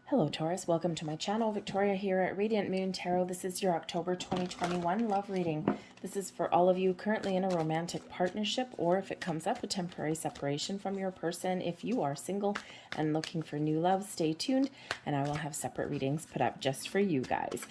Hello Taurus, welcome to my channel. Victoria here at Radiant Moon Tarot. This is your October 2021 love reading. This is for all of you currently in a romantic partnership, or if it comes up, a temporary separation from your person. If you are single and looking for new love, stay tuned and I will have separate readings put up just for you guys.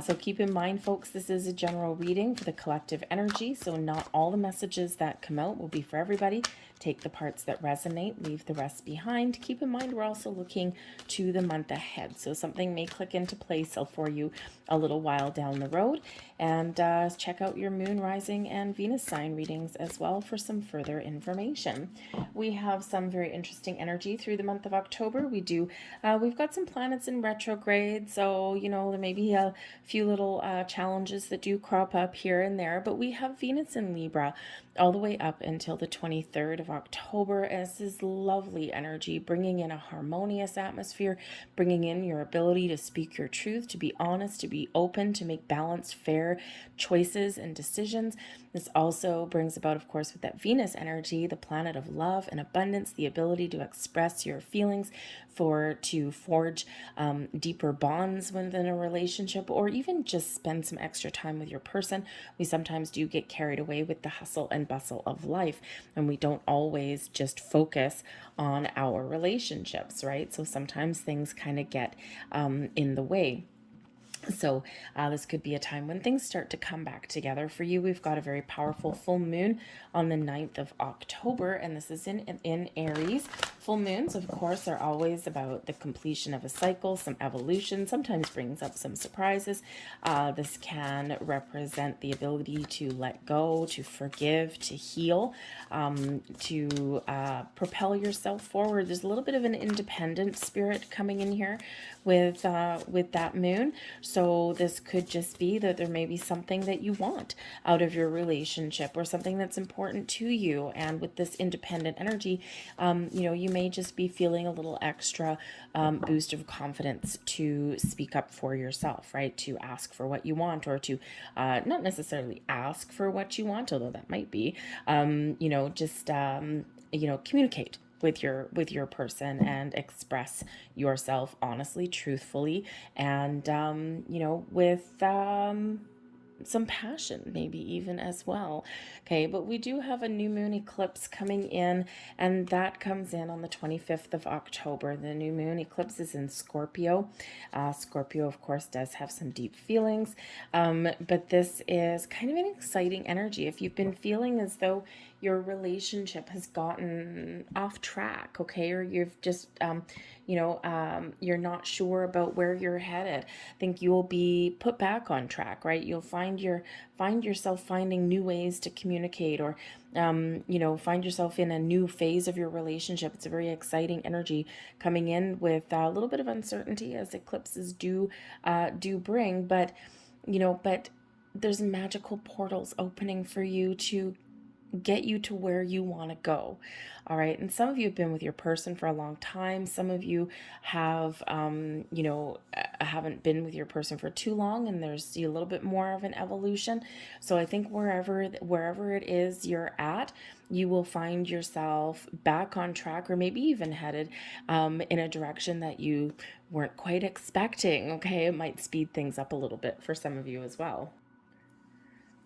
So keep in mind, folks, this is a general reading for the collective energy, so not all the messages that come out will be for everybody. Take the parts that resonate, leave the rest behind. Keep in mind, we're also looking to the month ahead, so something may click into place for you a little while down the road. And check out your moon, rising, and Venus sign readings as well for some further information. We have some very interesting energy through the month of October. We've got some planets in retrograde, so there may be a few little challenges that do crop up here and there, but we have Venus in Libra all the way up until the 23rd of October. And this is lovely energy, bringing in a harmonious atmosphere, bringing in your ability to speak your truth, to be honest, to be open, to make balanced, fair choices and decisions. This also brings about, of course, with that Venus energy, the planet of love and abundance, the ability to express your feelings, to forge deeper bonds within a relationship, or even just spend some extra time with your person. We sometimes do get carried away with the hustle and bustle of life, and we don't always just focus on our relationships, right? So sometimes things kind of get in the way. So this could be a time when things start to come back together for you. We've got a very powerful full moon on the 9th of October, and this is in Aries. Full moons, of course, are always about the completion of a cycle, some evolution, sometimes brings up some surprises. This can represent the ability to let go, to forgive, to heal, to propel yourself forward. There's a little bit of an independent spirit coming in here with that moon. So this could just be that there may be something that you want out of your relationship, or something that's important to you. And with this independent energy, you may just be feeling a little extra boost of confidence to speak up for yourself, right? To ask for what you want, or to not necessarily ask for what you want, although that might be, communicate with your person and express yourself honestly, truthfully, and with some passion, maybe even as well. Okay, but we do have a new moon eclipse coming in, and that comes in on the 25th of October. The new moon eclipse is in Scorpio. Scorpio, of course, does have some deep feelings, but this is kind of an exciting energy. If you've been feeling as though your relationship has gotten off track, okay, or you've just you're not sure about where you're headed, I think you'll be put back on track, right? You'll find yourself finding new ways to communicate, or find yourself in a new phase of your relationship. It's a very exciting energy coming in with a little bit of uncertainty, as eclipses do bring, but there's magical portals opening for you to get you to where you want to go. All right. And some of you have been with your person for a long time. Some of you have, haven't been with your person for too long, and there's a little bit more of an evolution. So I think wherever it is you're at, you will find yourself back on track, or maybe even headed in a direction that you weren't quite expecting. Okay. It might speed things up a little bit for some of you as well.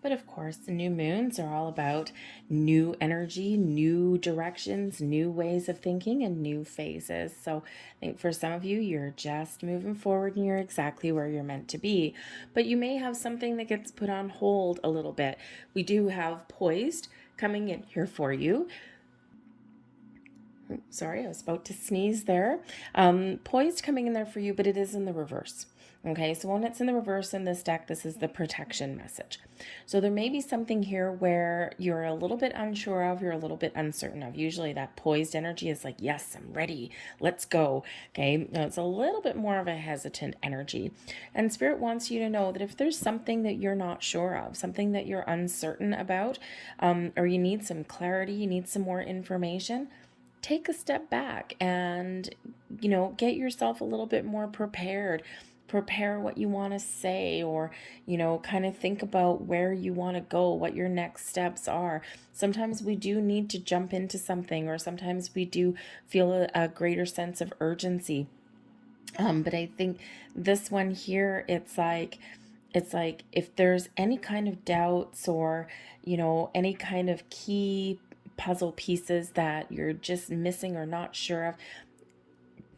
But of course, the new moons are all about new energy, new directions, new ways of thinking, and new phases. So I think for some of you, you're just moving forward and you're exactly where you're meant to be. But you may have something that gets put on hold a little bit. We do have poised coming in here for you. Sorry, I was about to sneeze there. Poised coming in there for you, but it is in the reverse. Okay, so when it's in the reverse in this deck, this is the protection message. So there may be something here where you're a little bit unsure of, you're a little bit uncertain of. Usually that poised energy is like, yes, I'm ready, let's go. Okay, now it's a little bit more of a hesitant energy. And Spirit wants you to know that if there's something that you're not sure of, something that you're uncertain about, or you need some clarity, you need some more information, take a step back and, get yourself a little bit more prepared. Prepare what you want to say, or, kind of think about where you want to go, what your next steps are. Sometimes we do need to jump into something, or sometimes we do feel a greater sense of urgency. But I think this one here, it's like if there's any kind of doubts or, any kind of key puzzle pieces that you're just missing or not sure of,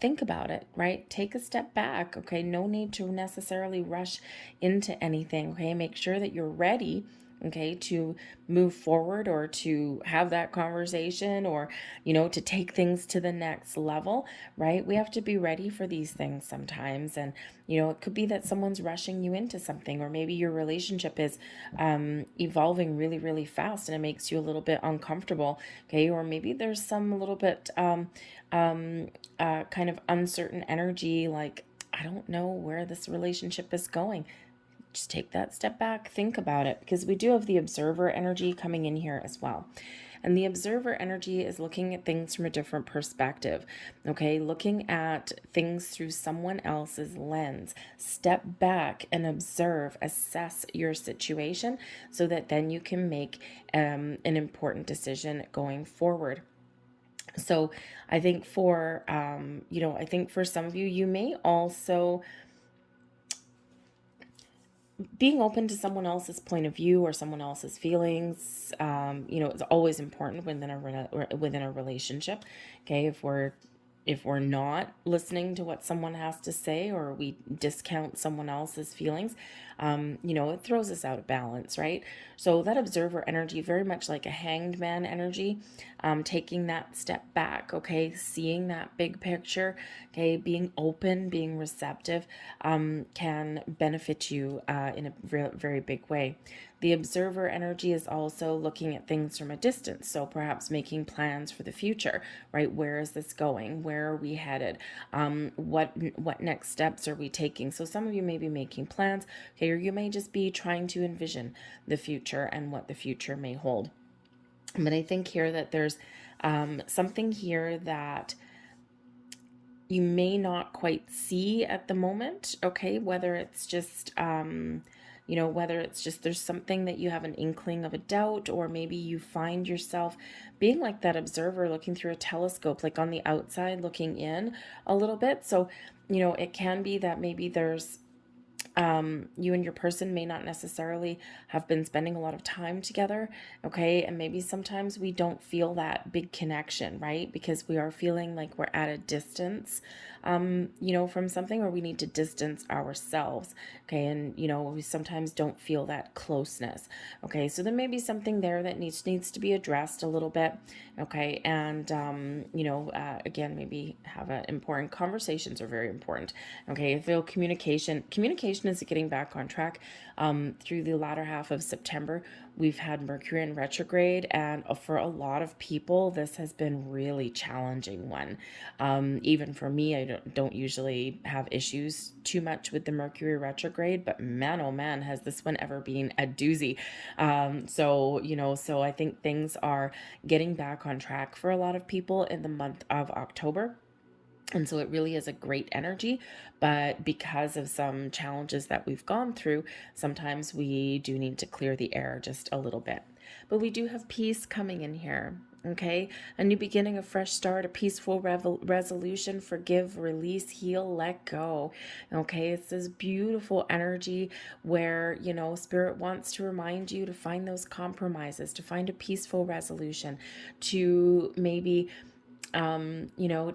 think about it, right? Take a step back, okay? No need to necessarily rush into anything, okay? Make sure that you're ready, okay, to move forward or to have that conversation or, to take things to the next level, right? We have to be ready for these things sometimes. And, it could be that someone's rushing you into something, or maybe your relationship is evolving really, really fast and it makes you a little bit uncomfortable, okay? Or maybe there's some little bit, kind of uncertain energy, like, I don't know where this relationship is going. Just take that step back, think about it, because we do have the observer energy coming in here as well. And the observer energy is looking at things from a different perspective, okay? Looking at things through someone else's lens. Step back and observe, assess your situation so that then you can make an important decision going forward. So I think I think for some of you, you may also being open to someone else's point of view or someone else's feelings. Is always important within a relationship. Okay, if we're not listening to what someone has to say, or we discount someone else's feelings, it throws us out of balance, right? So that observer energy, very much like a hanged man energy, taking that step back, okay, seeing that big picture, okay, being open, being receptive, can benefit you in a very big way. The observer energy is also looking at things from a distance. So perhaps making plans for the future, right? Where is this going? Where are we headed? What next steps are we taking? So some of you may be making plans, okay, or you may just be trying to envision the future and what the future may hold. But I think here that there's something here that you may not quite see at the moment, okay? Whether it's just, whether it's just there's something that you have an inkling of a doubt, or maybe you find yourself being like that observer looking through a telescope, like on the outside looking in a little bit. So, it can be that maybe there's you and your person may not necessarily have been spending a lot of time together, okay? And maybe sometimes we don't feel that big connection, right? Because we are feeling like we're at a distance, from something, or we need to distance ourselves, okay? And, we sometimes don't feel that closeness, okay? So there may be something there that needs to be addressed a little bit, okay? And, again, maybe have important conversations are very important, okay? I feel communication is getting back on track. Through the latter half of September, we've had Mercury in retrograde, and for a lot of people, this has been really challenging one. Even for me, I don't usually have issues too much with the Mercury retrograde, but man, oh man, has this one ever been a doozy. So I think things are getting back on track for a lot of people in the month of October. And so it really is a great energy, but because of some challenges that we've gone through, sometimes we do need to clear the air just a little bit. But we do have peace coming in here, okay? A new beginning, a fresh start, a peaceful resolution, forgive, release, heal, let go, okay? It's this beautiful energy where, Spirit wants to remind you to find those compromises, to find a peaceful resolution, to maybe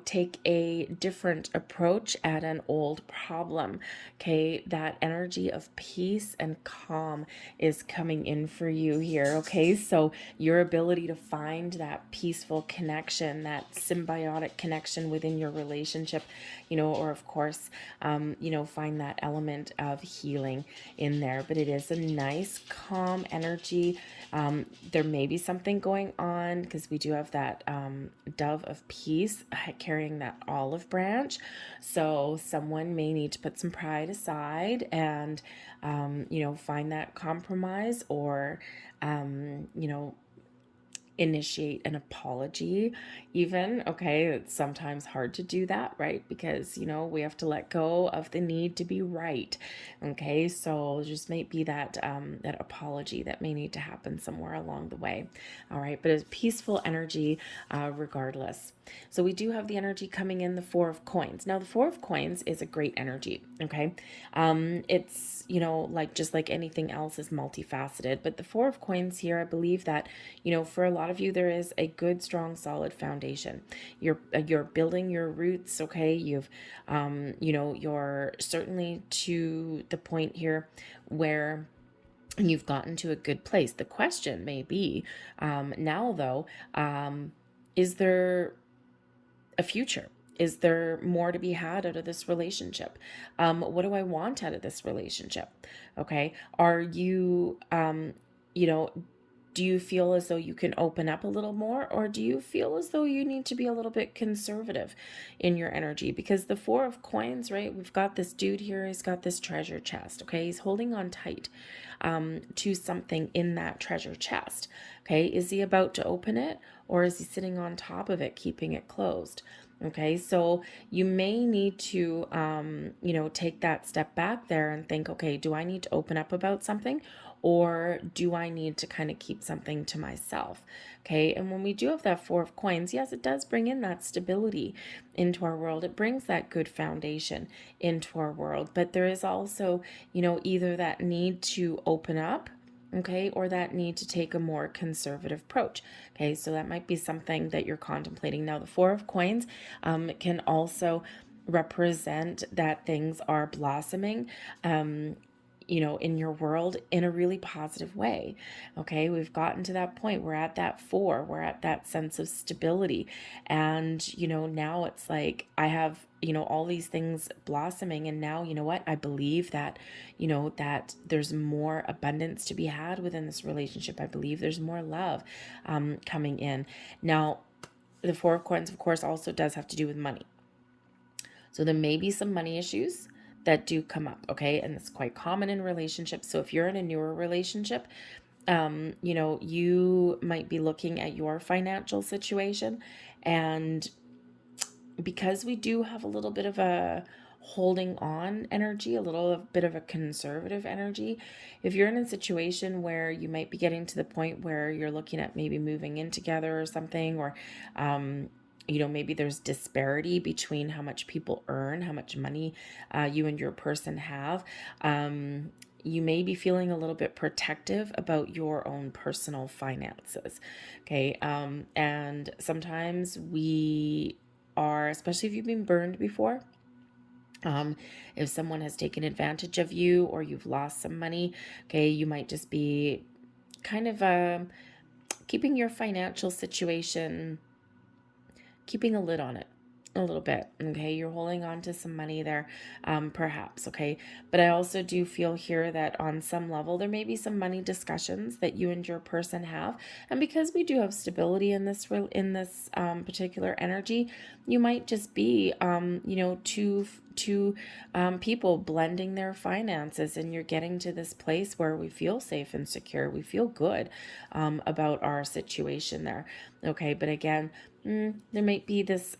take a different approach at an old problem. Okay, that energy of peace and calm is coming in for you here. Okay, so your ability to find that peaceful connection, that symbiotic connection within your relationship, or of course, find that element of healing in there. But it is a nice, calm energy. There may be something going on because we do have that dove of peace carrying that olive branch. So someone may need to put some pride aside and, find that compromise, or, initiate an apology even. Okay, it's sometimes hard to do that, right? Because, we have to let go of the need to be right. Okay, so just might be that that apology that may need to happen somewhere along the way. All right, but it's peaceful energy regardless. So we do have the energy coming in, the Four of Coins. Now the Four of Coins is a great energy. Okay, it's, like just like anything else, is multifaceted, but the Four of Coins here, I believe that, for a lot of you, there is a good, strong, solid foundation. You're building your roots. Okay, you're certainly to the point here where you've gotten to a good place. The question may be, now though, is there a future? Is there more to be had out of this relationship? What do I want out of this relationship? Okay. Are you, do you feel as though you can open up a little more, or do you feel as though you need to be a little bit conservative in your energy? Because the Four of Coins, right? We've got this dude here. He's got this treasure chest. Okay. He's holding on tight to something in that treasure chest. Okay. Is he about to open it, or is he sitting on top of it, keeping it closed? Okay, so you may need to, take that step back there and think, okay, do I need to open up about something, or do I need to kind of keep something to myself? Okay, and when we do have that Four of Coins, yes, it does bring in that stability into our world. It brings that good foundation into our world, but there is also, either that need to open up, okay, or that need to take a more conservative approach. Okay, so that might be something that you're contemplating. Now, the Four of Coins can also represent that things are blossoming, in your world in a really positive way. Okay, we've gotten to that point. We're at that four. We're at that sense of stability. And, now it's like I have, all these things blossoming. And now, what? I believe that, that there's more abundance to be had within this relationship. I believe there's more love coming in. Now, the Four of Coins, of course, also does have to do with money. So there may be some money issues that do come up, okay? And it's quite common in relationships. So if you're in a newer relationship, you might be looking at your financial situation, and because we do have a little bit of a holding on energy, a little bit of a conservative energy, if you're in a situation where you might be getting to the point where you're looking at maybe moving in together or something, or maybe there's disparity between how much people earn, how much money you and your person have. You may be feeling a little bit protective about your own personal finances. Okay. And sometimes we are, especially if you've been burned before, if someone has taken advantage of you or you've lost some money, okay, you might just be kind of keeping your financial situation, keeping a lid on it a little bit. Okay, you're holding on to some money there, perhaps. Okay, but I also do feel here that on some level there may be some money discussions that you and your person have, and because we do have stability in this particular energy, you might just be two people blending their finances, and you're getting to this place where we feel safe and secure. We feel good about our situation there. Okay, but again, there might be this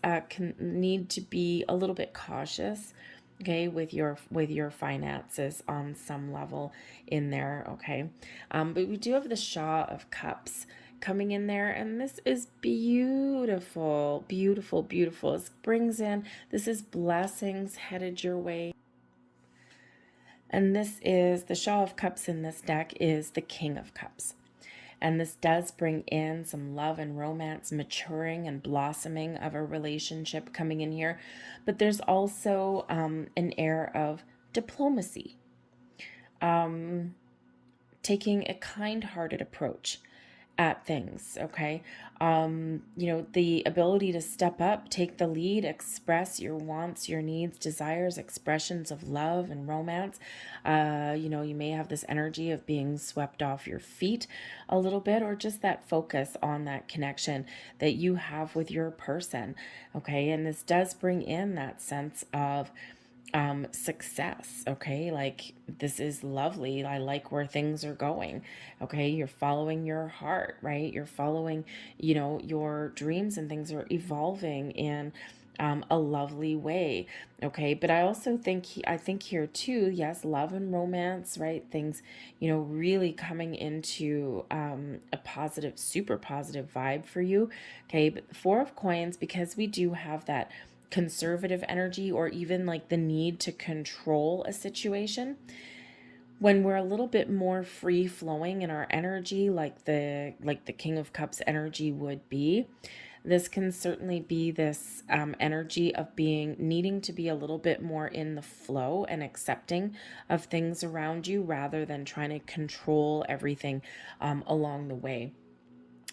need to be a little bit cautious, okay, with your finances on some level in there. Okay, but we do have the Shaw of Cups coming in there, and this is beautiful, beautiful, beautiful. This is blessings headed your way. And this is the Shaw of Cups in this deck is the King of Cups. And this does bring in some love and romance, maturing and blossoming of a relationship coming in here. But there's also an air of diplomacy, taking a kind-hearted approach at things. Okay, the ability to step up, take the lead, express your wants, your needs, desires, expressions of love and romance. You may have this energy of being swept off your feet a little bit, or just that focus on that connection that you have with your person. Okay, and this does bring in that sense of success. Okay, like this is lovely. I like where things are going. Okay, you're following your heart, right? You're following, your dreams, and things are evolving in a lovely way. Okay, but I also think I think here too, yes, love and romance, right? Things, really coming into a positive, super positive vibe for you. Okay, but the Four of Coins, because we do have that conservative energy, or even like the need to control a situation, when we're a little bit more free flowing in our energy, like the King of Cups energy would be, this can certainly be this energy of needing to be a little bit more in the flow and accepting of things around you, rather than trying to control everything along the way.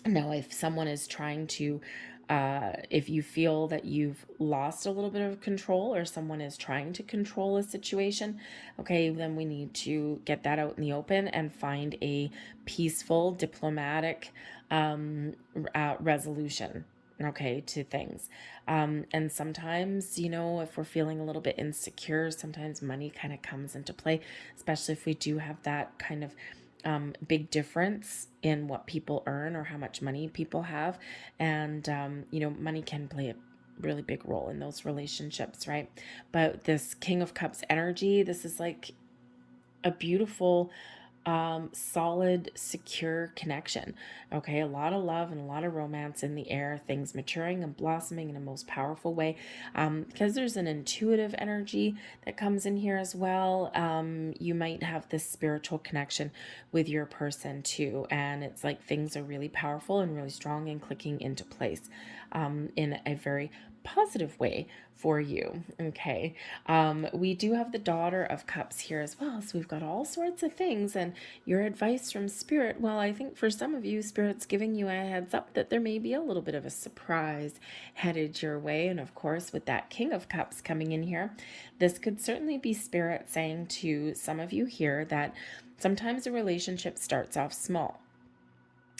Now, if someone is trying to, if you feel that you've lost a little bit of control, or someone is trying to control a situation, okay, then we need to get that out in the open and find a peaceful, diplomatic resolution, okay, to things. And sometimes, if we're feeling a little bit insecure, sometimes money kind of comes into play, especially if we do have that kind of big difference in what people earn or how much money people have. And, money can play a really big role in those relationships, right? But this King of Cups energy, this is like a beautiful, solid, secure connection. Okay, a lot of love and a lot of romance in the air, things maturing and blossoming in a most powerful way. Because there's an intuitive energy that comes in here as well. You might have this spiritual connection with your person too, and it's like things are really powerful and really strong and clicking into place in a very positive way for you. Okay, we do have the Daughter of Cups here as well, so we've got all sorts of things. And your advice from Spirit, well, I think for some of you, Spirit's giving you a heads up that there may be a little bit of a surprise headed your way. And of course, with that King of Cups coming in here, this could certainly be Spirit saying to some of you here that sometimes a relationship starts off small.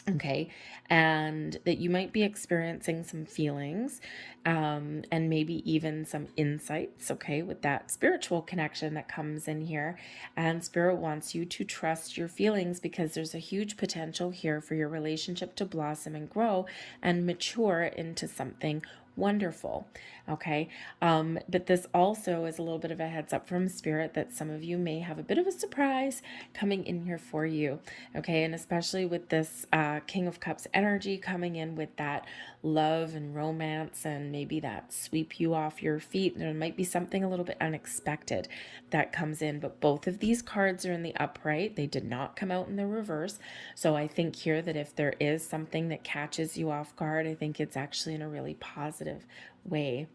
Okay, and that you might be experiencing some feelings, and maybe even some insights, okay, with that spiritual connection that comes in here. And Spirit wants you to trust your feelings, because there's a huge potential here for your relationship to blossom and grow and mature into something wonderful. Okay, but this also is a little bit of a heads up from Spirit that some of you may have a bit of a surprise coming in here for you. Okay, and especially with this King of Cups energy coming in with that love and romance, and maybe that sweep you off your feet, there might be something a little bit unexpected that comes in. But both of these cards are in the upright, they did not come out in the reverse. So I think here that if there is something that catches you off guard, I think it's actually in a really positive way.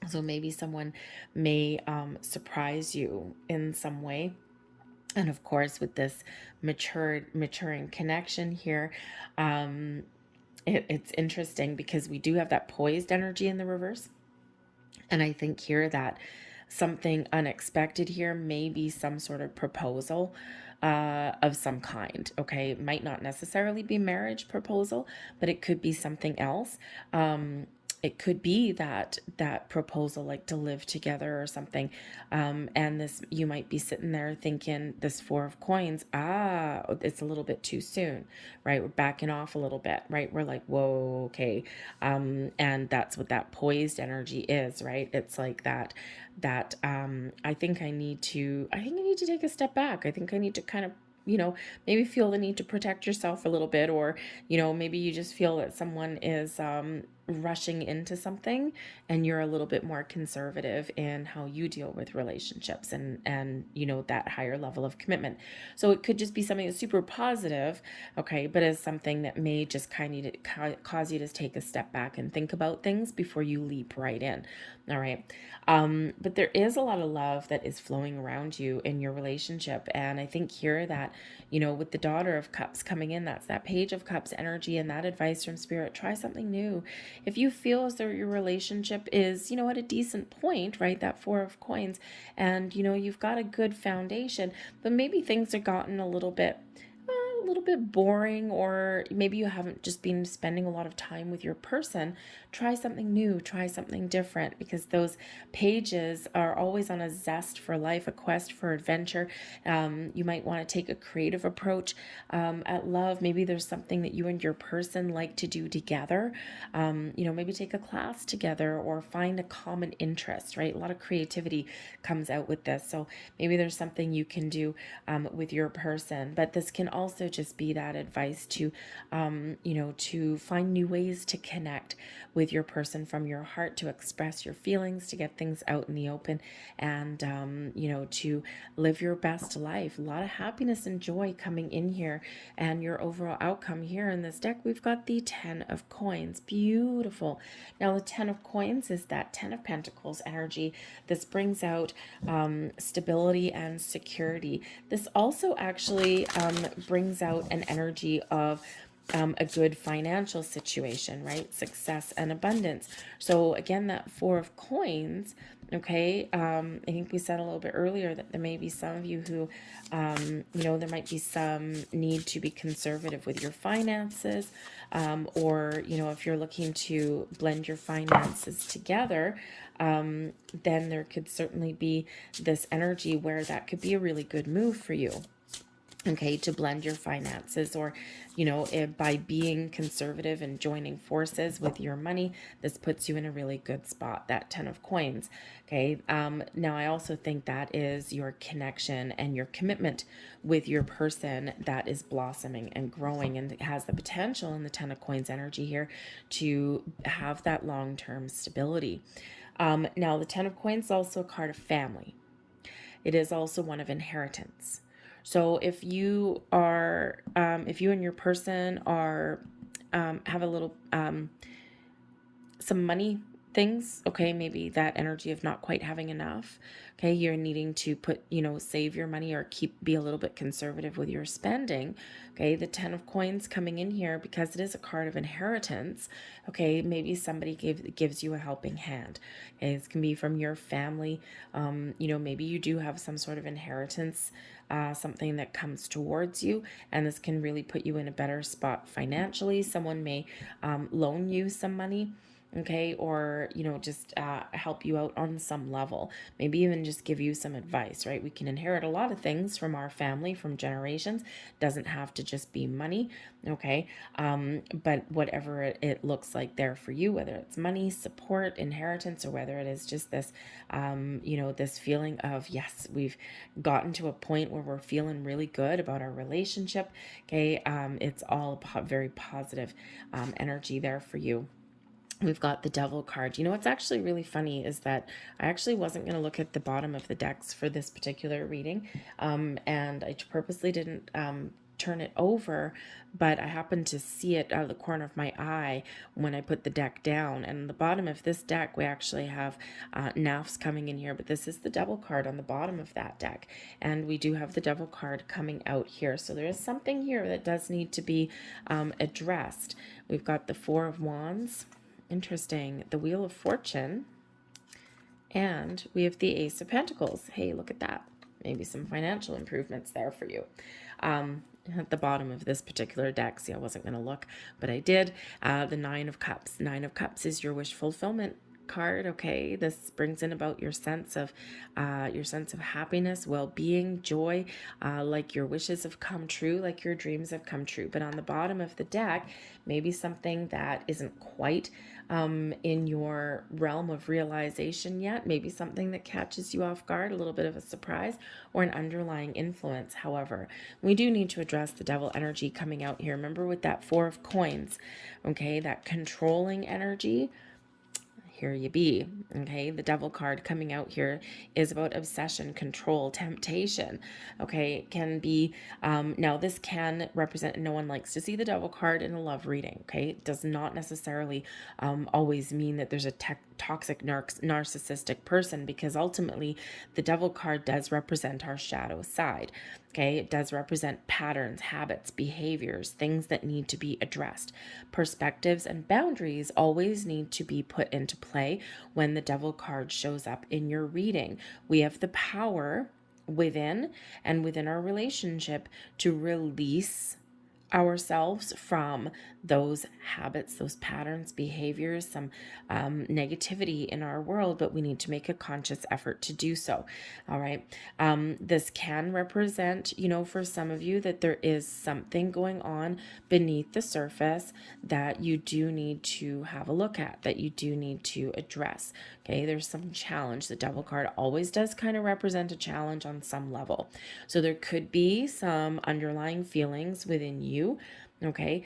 So maybe someone may surprise you in some way. And of course, with this maturing connection here, it's interesting because we do have that poised energy in the reverse. And I think here that something unexpected here may be some sort of proposal of some kind. Okay, it might not necessarily be marriage proposal, but it could be something else. It could be that proposal, like to live together or something. And this, you might be sitting there thinking, this Four of Coins, it's a little bit too soon, right? We're backing off a little bit, right? We're like, whoa, okay. And that's what that poised energy is, right? It's like that I think I need to take a step back. I think I need to kind of, maybe feel the need to protect yourself a little bit, or, maybe you just feel that someone is rushing into something, and you're a little bit more conservative in how you deal with relationships, and that higher level of commitment. So it could just be something that's super positive, okay, but is something that may just kind of cause you to take a step back and think about things before you leap right in. All right. But there is a lot of love that is flowing around you in your relationship. And I think here that, with the Daughter of Cups coming in, that's that Page of Cups energy, and that advice from Spirit, try something new. If you feel as though your relationship is, at a decent point, right, that Four of Coins, and, you've got a good foundation, but maybe things have gotten a little bit a little bit boring, or maybe you haven't just been spending a lot of time with your person, try something new, try something different, because those pages are always on a zest for life, a quest for adventure. You might want to take a creative approach at love. Maybe there's something that you and your person like to do together. Maybe take a class together or find a common interest, right? A lot of creativity comes out with this. So maybe there's something you can do with your person, but this can also just be that advice to, to find new ways to connect with your person from your heart, to express your feelings, to get things out in the open, and, to live your best life. A lot of happiness and joy coming in here. And your overall outcome here in this deck, we've got the 10 of coins. Beautiful. Now, the 10 of coins is that 10 of pentacles energy. This brings out stability and security. This also actually brings out an energy of a good financial situation, right? Success and abundance. So again, that 4 of coins, okay, I think we said a little bit earlier that there may be some of you who, there might be some need to be conservative with your finances, or, if you're looking to blend your finances together, then there could certainly be this energy where that could be a really good move for you. Okay, to blend your finances, or, by being conservative and joining forces with your money, this puts you in a really good spot, that 10 of coins. Okay, now I also think that is your connection and your commitment with your person that is blossoming and growing, and has the potential in the 10 of coins energy here to have that long-term stability. Now, the 10 of coins is also a card of family. It is also one of inheritance. So if you are, if you and your person are, have a little, some money things, okay, maybe that energy of not quite having enough, okay, you're needing to put, save your money or be a little bit conservative with your spending, okay, the 10 of coins coming in here, because it is a card of inheritance, okay, maybe somebody gives you a helping hand, okay, this can be from your family, maybe you do have some sort of inheritance, something that comes towards you, and this can really put you in a better spot financially. Someone may loan you some money, okay, or just help you out on some level, maybe even just give you some advice, right? We can inherit a lot of things from our family, from generations. Doesn't have to just be money, okay, but whatever it looks like there for you, whether it's money, support, inheritance, or whether it is just this this feeling of, yes, we've gotten to a point where we're feeling really good about our relationship, okay, it's all very positive energy there for you. We've got the Devil card. What's actually really funny is that I actually wasn't going to look at the bottom of the decks for this particular reading, and I purposely didn't turn it over, but I happened to see it out of the corner of my eye when I put the deck down. And the bottom of this deck, we actually have NAFs coming in here, but this is the Devil card on the bottom of that deck, and we do have the Devil card coming out here. So there is something here that does need to be addressed. We've got the 4 of Wands. Interesting. The Wheel of Fortune. And we have the Ace of Pentacles. Hey, look at that. Maybe some financial improvements there for you. At the bottom of this particular deck, see, I wasn't going to look, but I did. The 9 of Cups. 9 of Cups is your wish fulfillment card. Okay, this brings in about your sense of happiness, well-being, joy, like your wishes have come true, like your dreams have come true. But on the bottom of the deck, maybe something that isn't quite in your realm of realization yet, maybe something that catches you off guard, a little bit of a surprise, or an underlying influence. However, we do need to address the Devil energy coming out here. Remember, with that 4 of coins, okay, that controlling energy, here you be, okay? The Devil card coming out here is about obsession, control, temptation, okay? Can be, now this can represent, no one likes to see the Devil card in a love reading, okay? It does not necessarily always mean that there's a toxic narcissistic person, because ultimately the Devil card does represent our shadow side. Okay, it does represent patterns, habits, behaviors, things that need to be addressed. Perspectives and boundaries always need to be put into play when the Devil card shows up in your reading. We have the power within our relationship to release ourselves from those habits, those patterns, behaviors, some negativity in our world, but we need to make a conscious effort to do so. All right. This can represent, for some of you, that there is something going on beneath the surface that you do need to have a look at, that you do need to address. Okay. There's some challenge. The Devil card always does kind of represent a challenge on some level. So there could be some underlying feelings within you. Okay.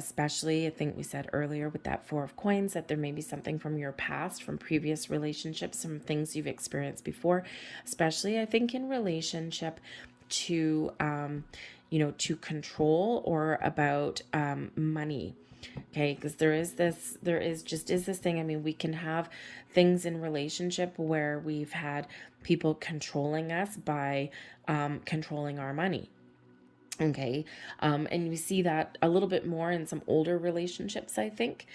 Especially I think we said earlier with that Four of Coins that there may be something from your past, from previous relationships, some things you've experienced before, especially I think in relationship to, to control or about money. Okay, because there is this thing. I mean, we can have things in relationship where we've had people controlling us by controlling our money. Okay. And we see that a little bit more in some older relationships, I think.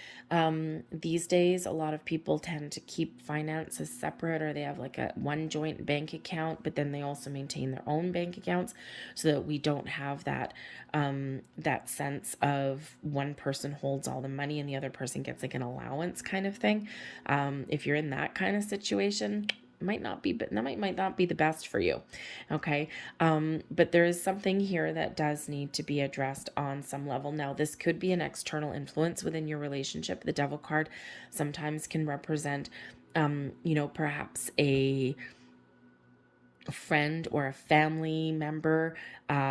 These days, a lot of people tend to keep finances separate, or they have like a one joint bank account, but then they also maintain their own bank accounts so that we don't have that sense of one person holds all the money and the other person gets like an allowance kind of thing. If you're in that kind of situation, might not be, but that might not be the best for you. Okay. But there is something here that does need to be addressed on some level. Now, this could be an external influence within your relationship. The Devil card sometimes can represent, perhaps a friend or a family member,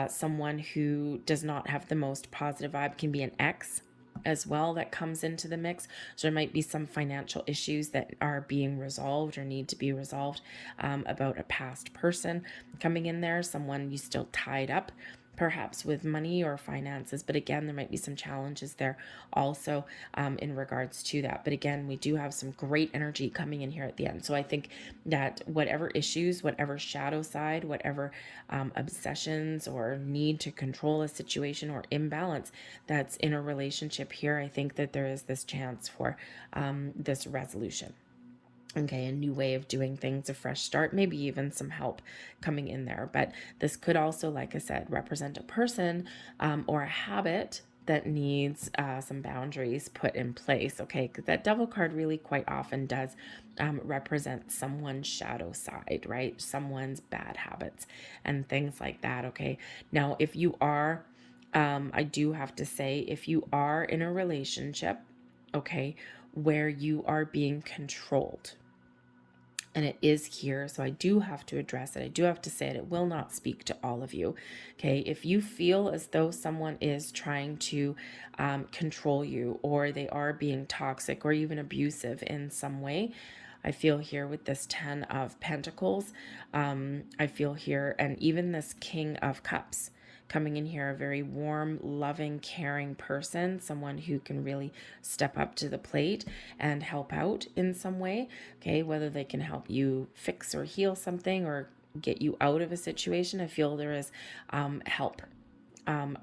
someone who does not have the most positive vibe. Can be an ex as well that comes into the mix. So there might be some financial issues that are being resolved or need to be resolved, about a past person coming in there, someone you still tied up perhaps with money or finances. But again, there might be some challenges there also, in regards to that. But again, we do have some great energy coming in here at the end. So I think that whatever issues, whatever shadow side, whatever obsessions or need to control a situation or imbalance that's in a relationship here, I think that there is this chance for this resolution. Okay, a new way of doing things, a fresh start, maybe even some help coming in there. But this could also, like I said, represent a person, or a habit that needs some boundaries put in place. Okay, because that Devil card really quite often does represent someone's shadow side, right? Someone's bad habits and things like that. Okay, now if you are, I do have to say, if you are in a relationship, okay, where you are being controlled, and it is here, so I do have to address it. I do have to say it. It will not speak to all of you. Okay, if you feel as though someone is trying to control you, or they are being toxic or even abusive in some way, I feel here with this 10 of Pentacles, I feel here, and even this King of Cups coming in here, a very warm, loving, caring person, someone who can really step up to the plate and help out in some way. Okay, whether they can help you fix or heal something or get you out of a situation. I feel there is help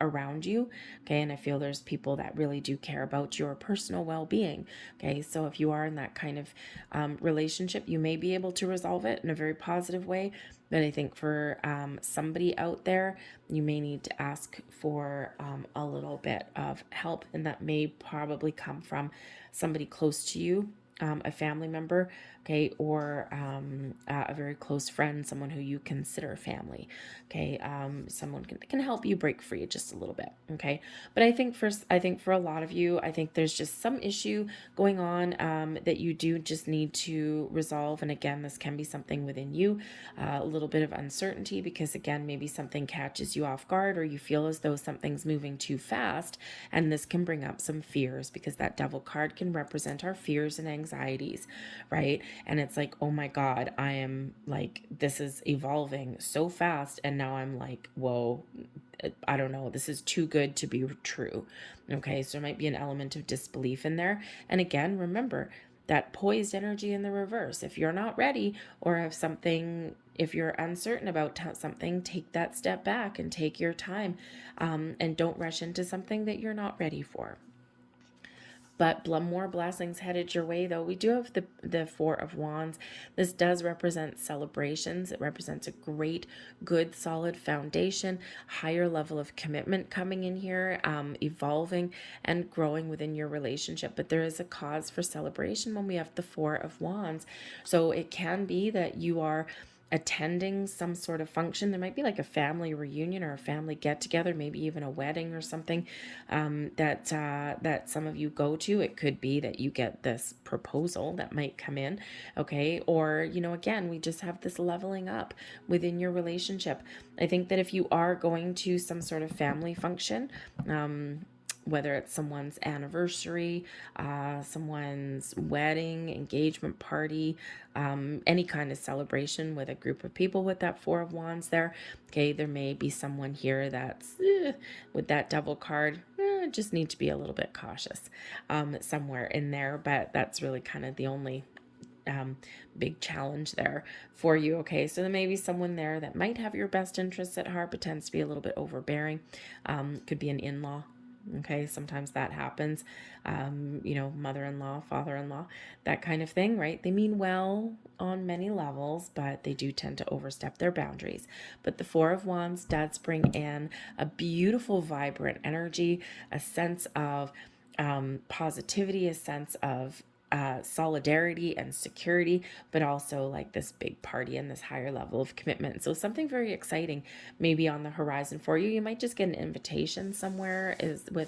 around you. Okay, and I feel there's people that really do care about your personal well-being. Okay, so if you are in that kind of relationship, you may be able to resolve it in a very positive way. But I think for somebody out there, you may need to ask for a little bit of help, and that may probably come from somebody close to you, a family member, okay, or a very close friend, someone who you consider family, okay, someone can help you break free just a little bit, okay. But I think for a lot of you, I think there's just some issue going on that you do just need to resolve. And again, this can be something within you, a little bit of uncertainty, because again, maybe something catches you off guard, or you feel as though something's moving too fast, and this can bring up some fears, because that Devil card can represent our fears and anxieties, right? And it's like, oh my God, I am like, this is evolving so fast, and now I'm like, whoa, I don't know, this is too good to be true. Okay, so there might be an element of disbelief in there. And again, remember that poised energy in the reverse. If you're not ready, or if you're uncertain about something, take that step back and take your time, and don't rush into something that you're not ready for. But more blessings headed your way, though. We do have the Four of Wands. This does represent celebrations. It represents a great, good, solid foundation, higher level of commitment coming in here, evolving and growing within your relationship. But there is a cause for celebration when we have the Four of Wands. So it can be that you are attending some sort of function. There might be like a family reunion or a family get together, maybe even a wedding or something, that some of you go to. It could be that you get this proposal that might come in, okay? Or, again, we just have this leveling up within your relationship. I think that if you are going to some sort of family function, whether it's someone's anniversary, someone's wedding, engagement party, any kind of celebration with a group of people with that Four of Wands there. Okay, there may be someone here that's with that Devil card. Just need to be a little bit cautious somewhere in there, but that's really kind of the only big challenge there for you. Okay, so there may be someone there that might have your best interests at heart, but tends to be a little bit overbearing. Could be an in-law. Okay, sometimes that happens. Mother-in-law, father-in-law, that kind of thing, right? They mean well on many levels, but they do tend to overstep their boundaries. But the Four of Wands does bring in a beautiful, vibrant energy, a sense of positivity, a sense of solidarity and security, but also like this big party and this higher level of commitment. So something very exciting maybe on the horizon for you. You might just get an invitation somewhere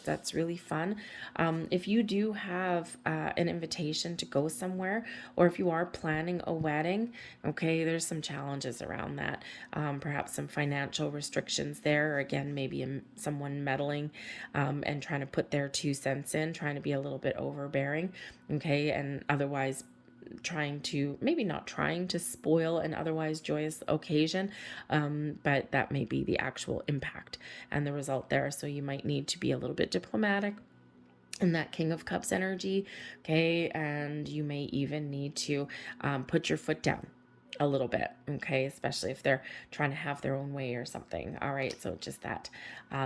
that's really fun. If you do have an invitation to go somewhere, or if you are planning a wedding, okay, there's some challenges around that. Perhaps some financial restrictions there, or again, maybe someone meddling and trying to put their 2 cents in, trying to be a little bit overbearing. Okay, and otherwise maybe not trying to spoil an otherwise joyous occasion, but that may be the actual impact and the result there. So you might need to be a little bit diplomatic in that King of Cups energy, okay, and you may even need to put your foot down a little bit, okay, especially if they're trying to have their own way or something. All right, so just that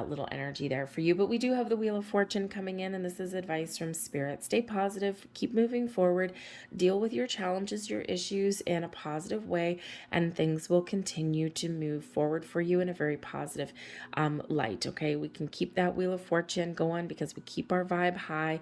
little energy there for you. But we do have the Wheel of Fortune coming in, and this is advice from Spirit. Stay positive, keep moving forward, deal with your challenges, your issues in a positive way, and things will continue to move forward for you in a very positive light, okay? We can keep that Wheel of Fortune going because we keep our vibe high.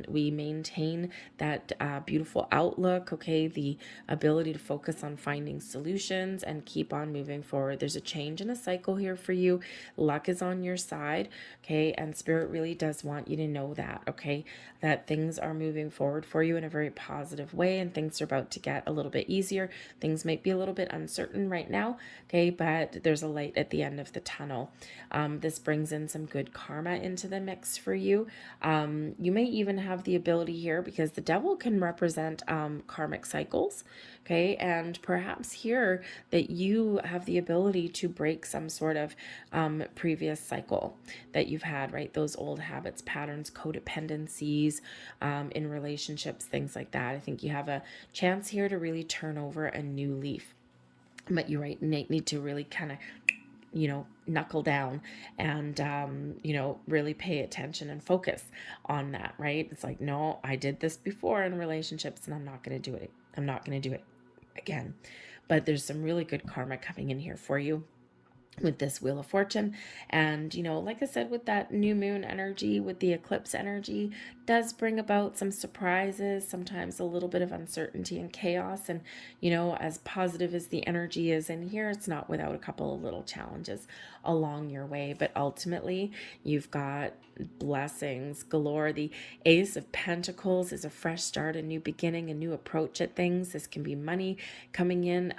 We maintain that beautiful outlook, okay? The ability to focus on finding solutions and keep on moving forward. There's a change in a cycle here for you. Luck is on your side, okay? And Spirit really does want you to know that, okay? That things are moving forward for you in a very positive way, and things are about to get a little bit easier. Things might be a little bit uncertain right now, okay? But there's a light at the end of the tunnel. This brings in some good karma into the mix for you. You may even have the ability here, because the Devil can represent karmic cycles, okay? And perhaps here that you have the ability to break some sort of previous cycle that you've had, right? Those old habits, patterns, codependencies in relationships, things like that. I think you have a chance here to really turn over a new leaf. But you need to really kind of knuckle down and, really pay attention and focus on that, right? It's like, no, I did this before in relationships and I'm not going to do it. I'm not going to do it again. But there's some really good karma coming in here for you with this Wheel of Fortune. And, like I said, with that new moon energy, with the eclipse energy, does bring about some surprises, sometimes a little bit of uncertainty and chaos. And, as positive as the energy is in here, it's not without a couple of little challenges along your way. But ultimately, you've got blessings galore. The Ace of Pentacles is a fresh start, a new beginning, a new approach at things. This can be money coming in,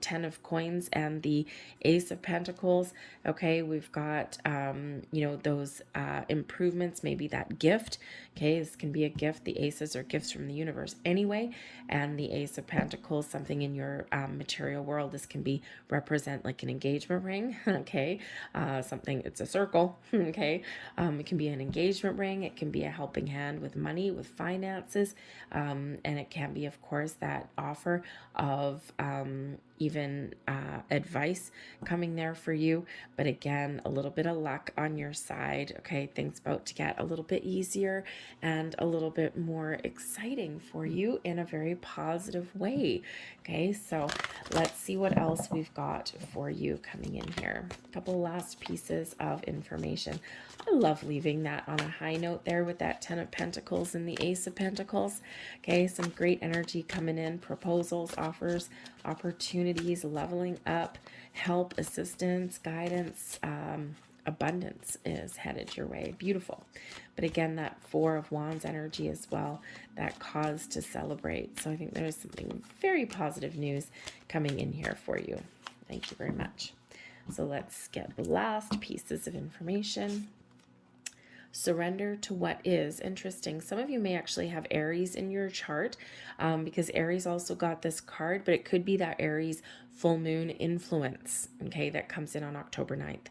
10 of coins and the Ace of Pentacles. Okay, we've got, those improvements, maybe that gift. Okay, this can be a gift. The aces are gifts from the universe anyway. And the Ace of Pentacles, something in your material world. This can be represent like an engagement ring. Okay, it's a circle. Okay, it can be an engagement ring. It can be a helping hand with money, with finances. And it can be, of course, that offer of, even advice coming there for you. But again, a little bit of luck on your side. Okay, things about to get a little bit easier and a little bit more exciting for you in a very positive way. Okay, so let's see what else we've got for you coming in here. A couple last pieces of information. I love leaving that on a high note there with that 10 of Pentacles and the Ace of Pentacles. Okay, some great energy coming in, proposals, offers, opportunities, leveling up, help, assistance, guidance, abundance is headed your way. Beautiful. But again, that Four of Wands energy as well, that cause to celebrate. So I think there's something very positive news coming in here for you. Thank you very much. So let's get the last pieces of information. Surrender to what is. Interesting. Some of you may actually have Aries in your chart, because Aries also got this card, but it could be that Aries full moon influence, okay, that comes in on October 9th.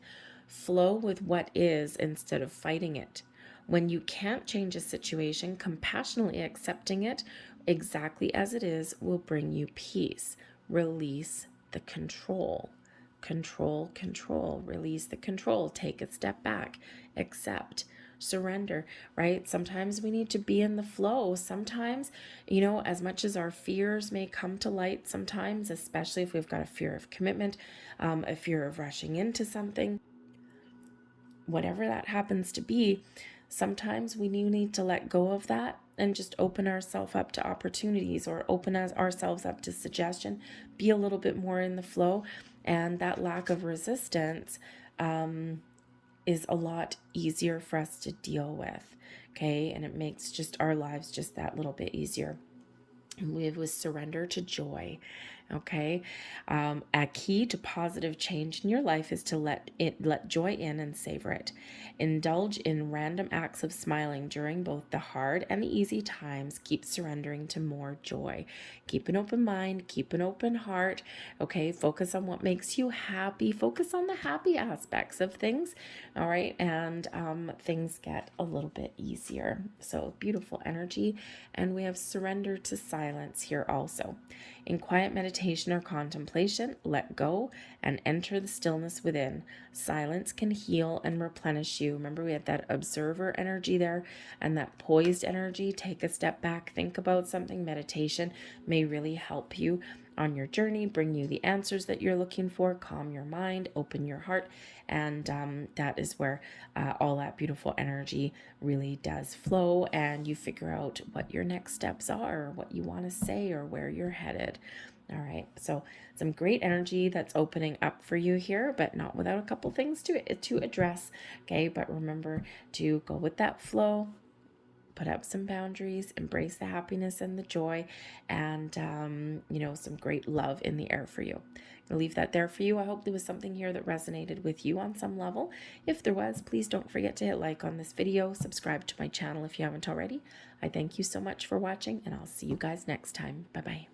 Flow with what is instead of fighting it. When you can't change a situation, compassionately accepting it exactly as it is will bring you peace. Release the control. Control, control. Release the control. Take a step back. Accept. Surrender, right? Sometimes we need to be in the flow. Sometimes, you know, as much as our fears may come to light sometimes, especially if we've got a fear of commitment, a fear of rushing into something, whatever that happens to be, sometimes we need to let go of that and just open ourselves up to opportunities, or open ourselves up to suggestion, be a little bit more in the flow. And that lack of resistance is a lot easier for us to deal with, okay? And it makes just our lives just that little bit easier. Live with surrender to joy, okay? A key to positive change in your life is to let joy in and savor it. Indulge in random acts of smiling during both the hard and the easy times. Keep surrendering to more joy. Keep an open mind, keep an open heart, okay? Focus on what makes you happy. Focus on the happy aspects of things, all right? And things get a little bit easier. So beautiful energy. And we have surrender to silence here also. In quiet meditation or contemplation, let go and enter the stillness within. Silence can heal and replenish you. Remember, we had that observer energy there and that poised energy. Take a step back, think about something. Meditation may really help you on your journey, bring you the answers that you're looking for, calm your mind, open your heart, and that is where all that beautiful energy really does flow, and you figure out what your next steps are, or what you want to say, or where you're headed. All right, so some great energy that's opening up for you here, but not without a couple things to address, okay? But remember to go with that flow, put up some boundaries, embrace the happiness and the joy, and, you know, some great love in the air for you. I'll leave that there for you. I hope there was something here that resonated with you on some level. If there was, please don't forget to hit like on this video, subscribe to my channel if you haven't already. I thank you so much for watching, and I'll see you guys next time. Bye-bye.